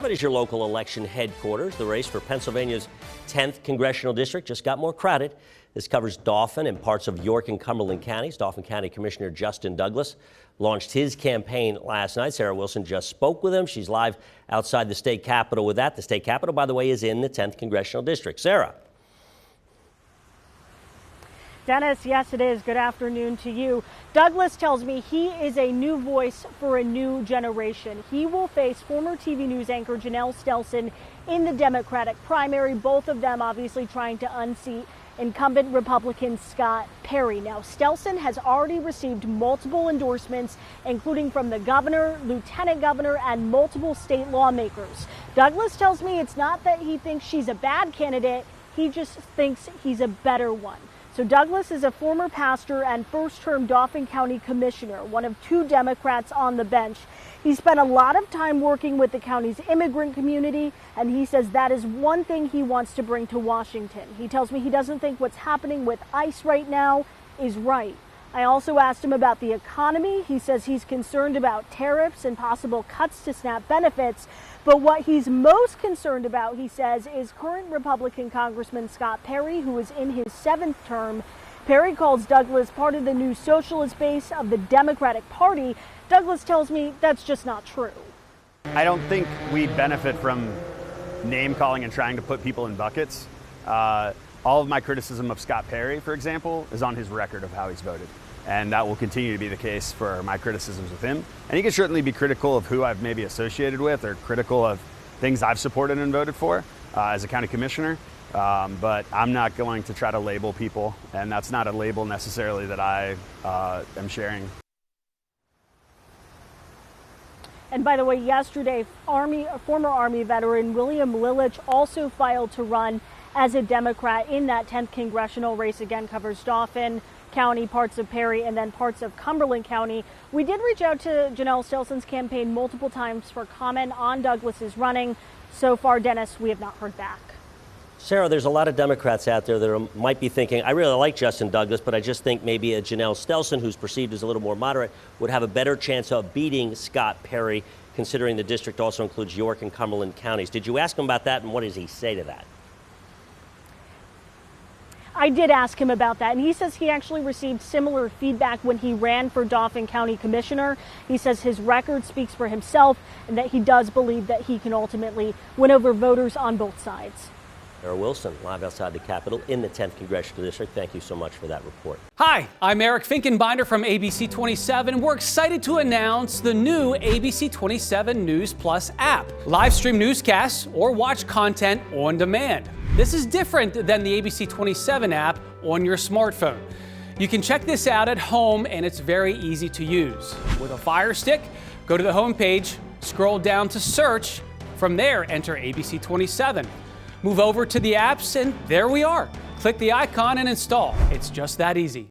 What is your local election headquarters? The race for Pennsylvania's 10th congressional district just got more crowded. This covers Dauphin and parts of York and Cumberland counties. Dauphin County Commissioner Justin Douglas launched his campaign last night. Sarah Wilson just spoke with him. She's live outside the state capitol with that. The state capitol, by the way, is in the 10th congressional district. Sarah. Dennis, yes, it is. Good afternoon to you. Douglas tells me he is a new voice for a new generation. He will face former TV news anchor Janelle Stelson in the Democratic primary, both of them obviously trying to unseat incumbent Republican Scott Perry. Now, Stelson has already received multiple endorsements, including from the governor, lieutenant governor, and multiple state lawmakers. Douglas tells me it's not that he thinks she's a bad candidate, he just thinks he's a better one. So Douglas is a former pastor and first-term Dauphin County Commissioner, one of two Democrats on the bench. He spent a lot of time working with the county's immigrant community, and he says that is one thing he wants to bring to Washington. He tells me he doesn't think what's happening with ICE right now is right. I also asked him about the economy. He says he's concerned about tariffs and possible cuts to SNAP benefits. But what he's most concerned about, he says, is current Republican Congressman Scott Perry, who is in his 7th term. Perry calls Douglas part of the new socialist base of the Democratic Party. Douglas tells me that's just not true. I don't think we benefit from name calling and trying to put people in buckets. All of my criticism of Scott Perry, for example, is on his record of how he's voted. And that will continue to be the case for my criticisms of him. And he can certainly be critical of who I've maybe associated with or critical of things I've supported and voted for as a county commissioner. But I'm not going to try to label people, and that's not a label necessarily that I am sharing. And by the way, yesterday, former Army veteran William Lilich also filed to run as a Democrat in that 10th congressional race. Again, covers Dauphin County, parts of Perry, and then parts of Cumberland County. We did reach out to Janelle Stelson's campaign multiple times for comment on Douglas's running. So far, Dennis, we have not heard back. Sarah, there's a lot of Democrats out there that might be thinking, I really like Justin Douglas, but I just think maybe a Janelle Stelson, who's perceived as a little more moderate, would have a better chance of beating Scott Perry, considering the district also includes York and Cumberland counties. Did you ask him about that, and what does he say to that? I did ask him about that, and he says he actually received similar feedback when he ran for Dauphin County Commissioner. He says his record speaks for himself and that he does believe that he can ultimately win over voters on both sides. Sarah Wilson, live outside the Capitol in the 10th Congressional District. Thank you so much for that report. Hi, I'm Eric Finkenbinder from ABC 27. We're excited to announce the new ABC 27 News Plus app. Live stream newscasts or watch content on demand. This is different than the ABC 27 app on your smartphone. You can check this out at home, and it's very easy to use. With a Fire Stick, go to the homepage, scroll down to search. From there, enter ABC 27. Move over to the apps, and there we are. Click the icon and install. It's just that easy.